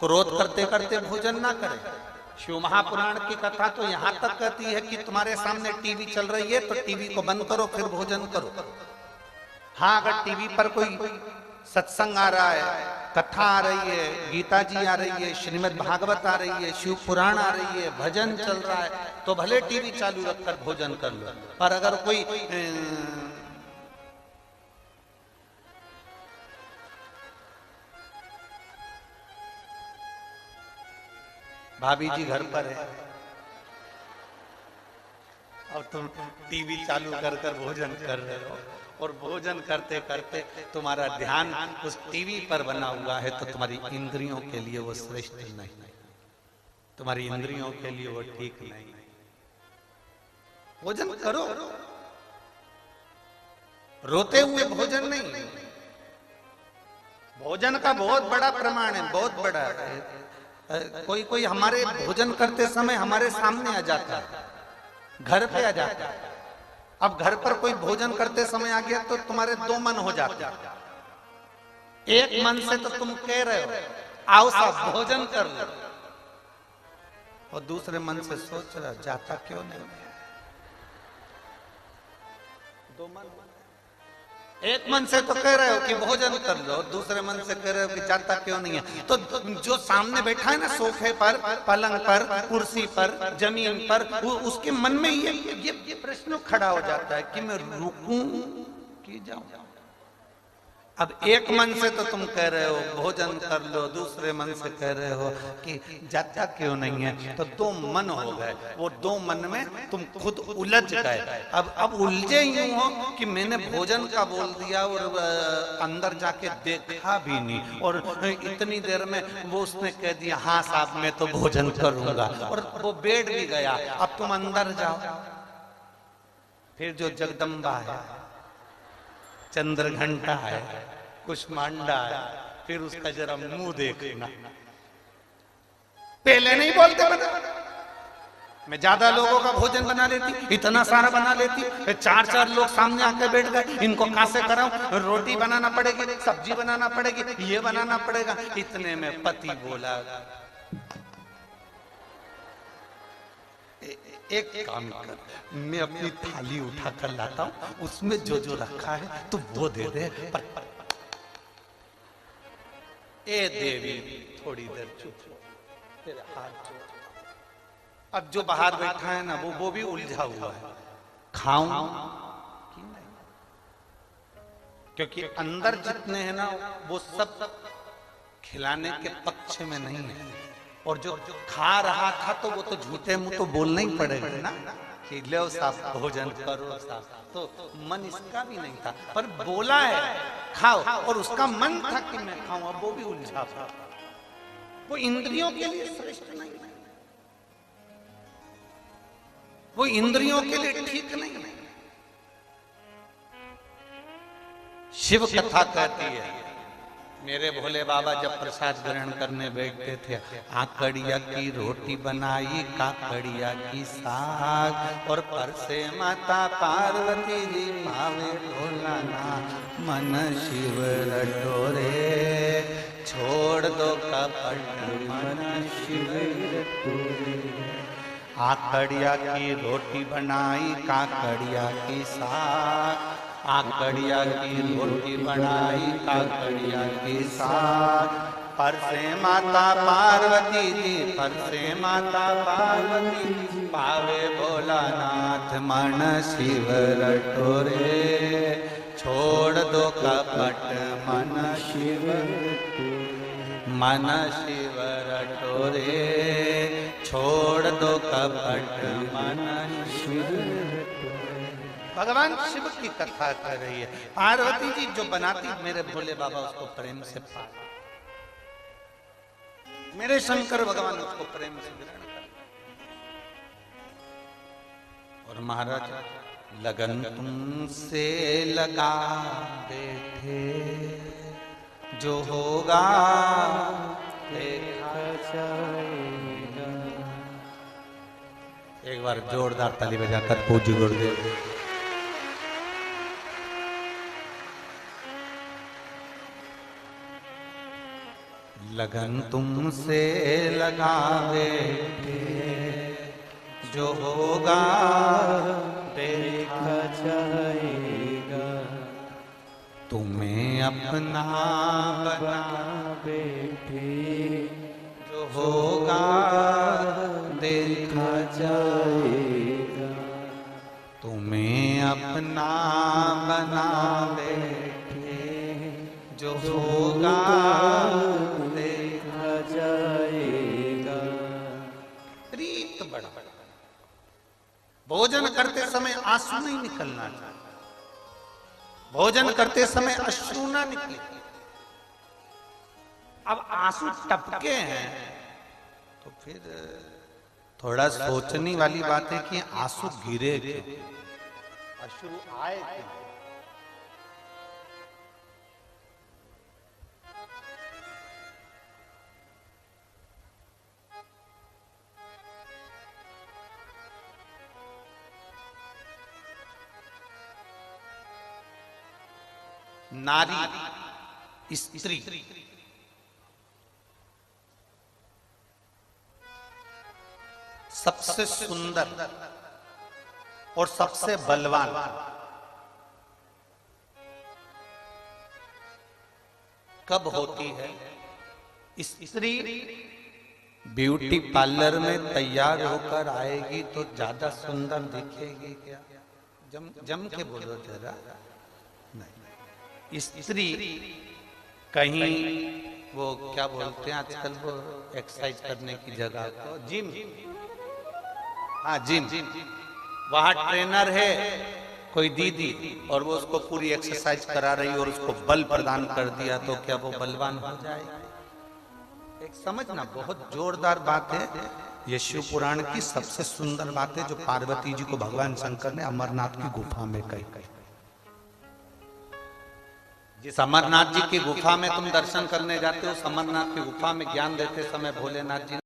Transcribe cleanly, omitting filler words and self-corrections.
क्रोध करते करते भोजन ना करें। शिव महापुराण की कथा तो यहाँ तक कहती है कि तुम्हारे सामने टीवी चल रही है तो टीवी को बंद करो फिर भोजन करो। हाँ, अगर टीवी पर कोई सत्संग आ रहा है, कथा आ रही है, गीता जी आ रही है, श्रीमद् भागवत आ रही है, शिव पुराण आ रही है, भजन चल रहा है, तो भले टीवी चालू रखकर भोजन कर लो। पर अगर कोई भाभी जी घर पर है और तुम टीवी चालू कर कर भोजन कर रहे हो और भोजन करते करते तुम्हारा ध्यान उस टीवी पर बना हुआ है, तो तुम्हारी इंद्रियों के लिए वो श्रेष्ठ नहीं, तुम्हारी इंद्रियों के लिए वो ठीक नहीं। भोजन करो, रोते हुए भोजन नहीं। भोजन का बहुत बड़ा प्रमाण है, बहुत बड़ा है। कोई कोई हमारे भोजन करते समय हमारे सामने आ जाता है, घर पे आ जाता है। अब घर पर कोई भोजन करते समय आ गया तो तुम्हारे दो मन हो जाते हैं। एक मन से तो तुम कह रहे हो आओ साहब भोजन कर लो, और दूसरे मन से सोच रहे हो जाता क्यों नहीं। दो मन, एक मन से तो कह रहे हो कि भोजन कर लो, दूसरे मन से कह रहे हो कि जाता क्यों नहीं है। तो जो सामने बैठा है ना, सोफे पर, पलंग पर, कुर्सी पर, जमीन पर, उसके मन में ये प्रश्न खड़ा हो जाता है कि मैं रुकूं कि जाऊं। अब एक मन से तो तुम कह रहे हो भोजन कर लो, दूसरे मन से कह रहे हो कि जाता क्यों नहीं है, तो दो मन हो गए। वो दो मन में तुम खुद उलझ गए। अब उलझे यूं हो कि मैंने भोजन का बोल दिया और अंदर जाके देखा भी नहीं, और इतनी देर में वो उसने कह दिया हाँ साहब मैं तो भोजन करूंगा, और वो बैठ भी गया। अब तुम अंदर जाओ, फिर जो जगदम्बा है, चंद्रघंटा है, कुष्मांडा है, फिर उसका जरा मुंह देखना। पहले नहीं बोलते बना, मैं ज्यादा लोगों का भोजन बना लेती, इतना सारा बना लेती, चार चार लोग सामने आके बैठ गए, इनको कहां से कराऊं, रोटी बनाना पड़ेगी, सब्जी बनाना पड़ेगी, ये बनाना पड़ेगा। इतने में पति बोला एक काम कर, मैं अपनी थाली उठा कर लाता हूं, उसमें जो जो रखा है तो वो दे दे। ए देवी थोड़ी देर चुप, तेरे हाथ जोड़। अब जो बाहर बैठा है ना वो भी उलझा हुआ है, खाऊं कि नहीं, क्योंकि अंदर जितने हैं ना वो सब खिलाने के पक्ष में नहीं है। और जो खा रहा था तो वो तो झूठे मुंह तो बोलना ही पड़ेगा ना कि लो साहब भोजन करो साहब, तो मन इसका भी नहीं था पर बोला है खाओ, और उसका मन था कि मैं खाऊं, अब वो भी उलझा था। वो इंद्रियों के लिए श्रेष्ठ नहीं, वो इंद्रियों के लिए ठीक नहीं। शिव कथा कहती है मेरे भोले बाबा जब प्रसाद ग्रहण करने बैठते थे, आकड़िया की रोटी बनाई, काकड़िया की साग, और पर से माता पार्वती जी पावे भोलानाथ, मन शिव रटोरे, छोड़ दो कपट मन शिव रटोरे। आकड़िया की रोटी बनाई, काकड़िया की साग, आकड़िया की रोटी बनाई, काकड़िया की साग, पर से माता पार्वती जी, पर से माता पार्वती जी पावे भोलानाथ, मन शिव रटोरे, छोड़ दो कपट मन शिव रटोरे, मन शिव रटोरे, छोड़ दो कपट मन शिव रटोरे। भगवान शिव की कथा कर रही है। पार्वती जी जो बनाती मेरे भोले बाबा उसको प्रेम से पा, मेरे शंकर भगवान उसको प्रेम से ग्रहण कर। और महाराज लगन तुमसे लगा बैठे, जो होगा देखा जाएगा। एक बार जोरदार ताली बजाकर पूज्य गुरुदेव। लगन तुमसे लगा बैठे, जो होगा देखा जाएगा। तुम्हें अपना बना बैठे जो होगा देखा जाएगा। तुम्हें अपना बना बैठे, जो होगा देखा जाएगा। प्रीत बड़ा। भोजन करते समय आंसू नहीं निकलना चाहिए, भोजन करते समय अश्रु ना निकले। अब आंसू टपके हैं तो फिर थोड़ा सोचने वाली बात है कि आंसू गिरे क्यों, अश्रु आए क्यों। नारी स्त्री सबसे सुंदर और सबसे बलवान कब होती है? स्त्री ब्यूटी पार्लर में तैयार होकर आएगी तो ज्यादा सुंदर दिखेगी क्या? जम के बोलो जरा। नहीं, स्त्री कहीं वो क्या बोलते हैं आजकल वो एक्सरसाइज करने की जगह को जिम, हाँ जिम, वहां ट्रेनर है कोई दीदी और वो उसको पूरी एक्सरसाइज करा रही और उसको बल प्रदान कर दिया तो क्या वो बलवान हो जाएगा? एक समझना बहुत जोरदार बात है। ये शिव पुराण की सबसे सुंदर बात है जो पार्वती जी को भगवान शंकर ने अमरनाथ की गुफा में कही। जिस अमरनाथ जी की गुफा में तुम दर्शन करने जाते हो, उस अमरनाथ की गुफा में ज्ञान देते समय भोलेनाथ जी